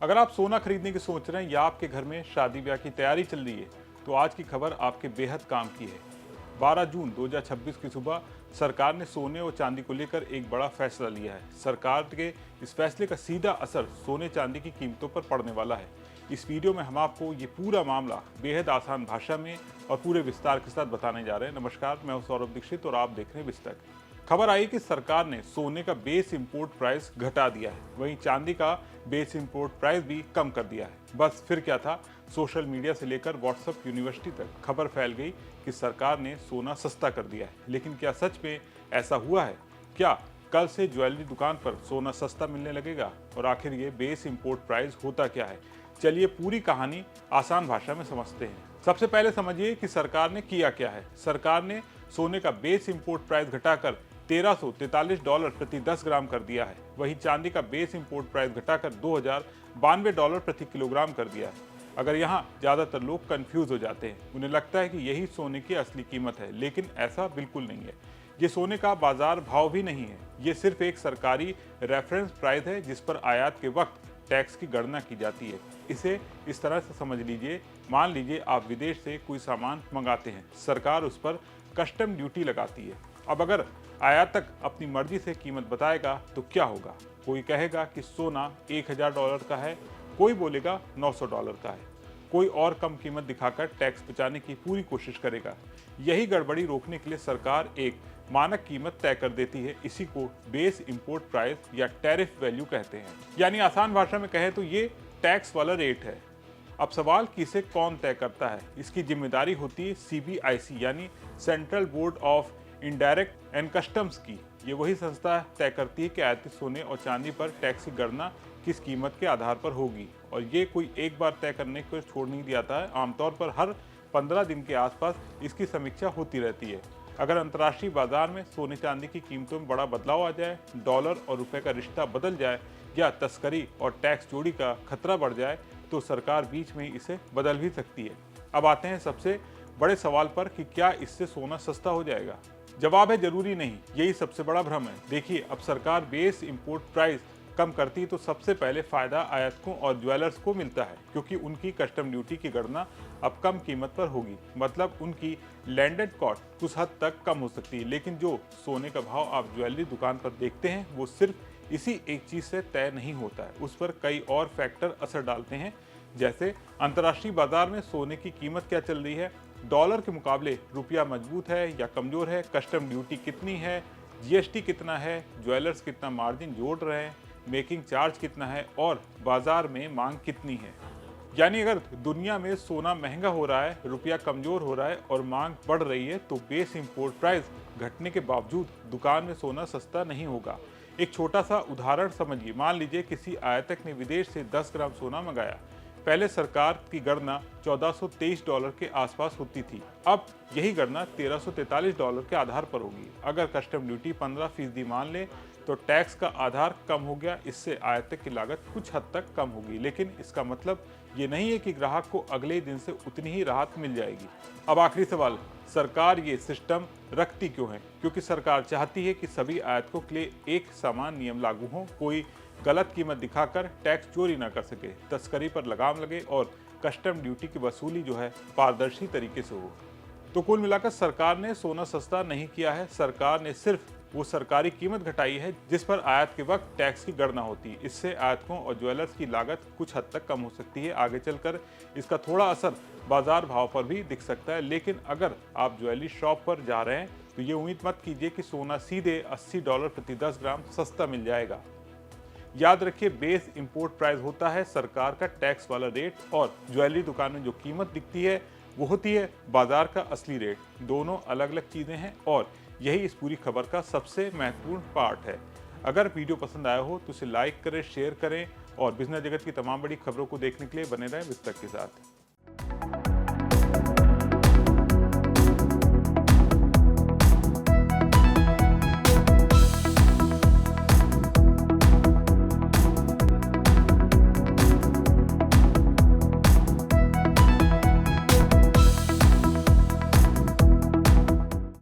अगर आप सोना खरीदने की सोच रहे हैं या आपके घर में शादी ब्याह की तैयारी चल रही है तो आज की खबर आपके बेहद काम की है। 12 जून 2026 की सुबह सरकार ने सोने और चांदी को लेकर एक बड़ा फैसला लिया है। सरकार के इस फैसले का सीधा असर सोने चांदी की कीमतों पर पड़ने वाला है। इस वीडियो में हम आपको ये पूरा मामला बेहद आसान भाषा में और पूरे विस्तार के साथ बताने जा रहे हैं। नमस्कार, मैं हूं सौरभ दीक्षित और आप देख रहे हैं विस्तक। खबर आई कि सरकार ने सोने का बेस इंपोर्ट प्राइस घटा दिया है, वहीं चांदी का बेस इंपोर्ट प्राइस भी कम कर दिया है। बस फिर क्या था, सोशल मीडिया से लेकर व्हाट्सएप यूनिवर्सिटी तक खबर फैल गई कि सरकार ने सोना सस्ता कर दिया है। लेकिन क्या सच में ऐसा हुआ है? क्या कल से ज्वेलरी दुकान पर सोना सस्ता मिलने लगेगा? और आखिर ये बेस इंपोर्ट प्राइस होता क्या है? चलिए पूरी कहानी आसान भाषा में समझते हैं। सबसे पहले समझिए कि सरकार ने किया क्या है। सरकार ने सोने का बेस इंपोर्ट प्राइस घटाकर $1343 प्रति 10 ग्राम कर दिया है। वहीं चांदी का बेस इंपोर्ट प्राइस घटाकर $2092 प्रति किलोग्राम कर दिया है। अगर यहाँ ज्यादातर लोग कंफ्यूज हो जाते हैं, उन्हें लगता है कि यही सोने की असली कीमत है, लेकिन ऐसा बिल्कुल नहीं है। ये सोने का बाजार भाव भी नहीं है, ये सिर्फ एक सरकारी रेफरेंस प्राइस है जिस पर आयात के वक्त टैक्स की गणना की जाती है। इसे इस तरह से समझ लीजिए, मान लीजिए आप विदेश से कोई सामान मंगाते हैं, सरकार उस पर कस्टम ड्यूटी लगाती है। अब अगर आयातक अपनी मर्जी से कीमत बताएगा तो क्या होगा? कोई कहेगा कि सोना $1000 का है, कोई बोलेगा $900 का है, कोई और कम कीमत दिखाकर टैक्स बचाने की पूरी कोशिश करेगा। यही गड़बड़ी रोकने के लिए सरकार एक मानक कीमत तय कर देती है। इसी को बेस इंपोर्ट प्राइस या टैरिफ वैल्यू कहते हैं। यानी आसान भाषा में कहें तो ये टैक्स वाला रेट है। अब सवाल कि इसे कौन तय करता है? इसकी जिम्मेदारी होती है CBIC यानी central board of indirect and customs की। ये वही संस्था तय करती है कि आयातित सोने और चांदी पर टैक्स की गणना किस कीमत के आधार पर होगी, और ये कोई एक बार तय करने को छोड़ नहीं दिया है। आमतौर पर हर 15 दिन के आसपास इसकी समीक्षा होती रहती है। अगर अंतर्राष्ट्रीय बाजार में सोने चांदी की कीमतों में बड़ा बदलाव आ जाए, डॉलर और रुपए का रिश्ता बदल जाए या तस्करी और टैक्स चोरी का खतरा बढ़ जाए तो सरकार बीच में इसे बदल भी सकती है। अब आते हैं सबसे बड़े सवाल पर कि क्या इससे सोना सस्ता हो जाएगा? जवाब है जरूरी नहीं, यही सबसे बड़ा भ्रम है। देखिए, अब सरकार बेस इंपोर्ट प्राइस कम करती तो सबसे पहले फायदा आयातकों और ज्वेलर्स को मिलता है, क्योंकि उनकी कस्टम ड्यूटी की गणना अब कम कीमत पर होगी। मतलब उनकी लैंडेड कॉस्ट कुछ हद तक कम हो सकती है। लेकिन जो सोने का भाव आप ज्वेलरी दुकान पर देखते हैं वो सिर्फ इसी एक चीज से तय नहीं होता है, उस पर कई और फैक्टर असर डालते हैं। जैसे अंतर्राष्ट्रीय बाजार में सोने की कीमत क्या चल रही है, डॉलर के मुकाबले रुपया मजबूत है या कमजोर है, कस्टम ड्यूटी कितनी है, GST कितना है, ज्वेलर्स कितना मार्जिन जोड़ रहे हैं, मेकिंग चार्ज कितना है और बाजार में मांग कितनी है। यानी अगर दुनिया में सोना महंगा हो रहा है, रुपया कमजोर हो रहा है और मांग बढ़ रही है तो बेस इंपोर्ट प्राइस घटने के बावजूद दुकान में सोना सस्ता नहीं होगा। एक छोटा सा उदाहरण समझिए। मान लीजिए किसी आयातक ने विदेश से 10 ग्राम सोना मंगाया। पहले सरकार की गणना $1423 के आसपास होती थी। अब यही गणना $1343 के आधार पर होगी। अगर कस्टम ड्यूटी 15% मान ले तो टैक्स का आधार कम हो गया। इससे आयातक की लागत कुछ हद तक कम होगी, लेकिन इसका मतलब ये नहीं है कि ग्राहक को अगले दिन से उतनी ही राहत मिल जाएगी। अब आखिरी सवाल, सरकार ये सिस्टम रखती क्यों है? क्योंकि सरकार चाहती है कि सभी आयातकों के लिए एक समान नियम लागू हो, कोई गलत कीमत दिखाकर टैक्स चोरी न कर सके, तस्करी पर लगाम लगे और कस्टम ड्यूटी की वसूली जो है पारदर्शी तरीके से हो। तो कुल मिलाकर सरकार ने सोना सस्ता नहीं किया है, सरकार ने सिर्फ वो सरकारी कीमत घटाई है जिस पर आयात के वक्त टैक्स की गणना होती है। इससे आयातकों और ज्वेलर्स की लागत कुछ हद तक कम हो सकती है। आगे चलकर इसका थोड़ा असर बाजार भाव पर भी दिख सकता है। लेकिन अगर आप ज्वेलरी शॉप पर जा रहे हैं तो ये उम्मीद मत कीजिए कि सोना सीधे $80 प्रति 10 ग्राम सस्ता मिल जाएगा। याद रखिए, बेस इंपोर्ट प्राइस होता है सरकार का टैक्स वाला रेट, और ज्वेलरी दुकान में जो कीमत दिखती है वो होती है बाजार का असली रेट। दोनों अलग अलग चीज़ें हैं और यही इस पूरी खबर का सबसे महत्वपूर्ण पार्ट है। अगर वीडियो पसंद आया हो तो इसे लाइक करें, शेयर करें और बिजनेस जगत की तमाम बड़ी खबरों को देखने के लिए बने रहें विस्तक के साथ।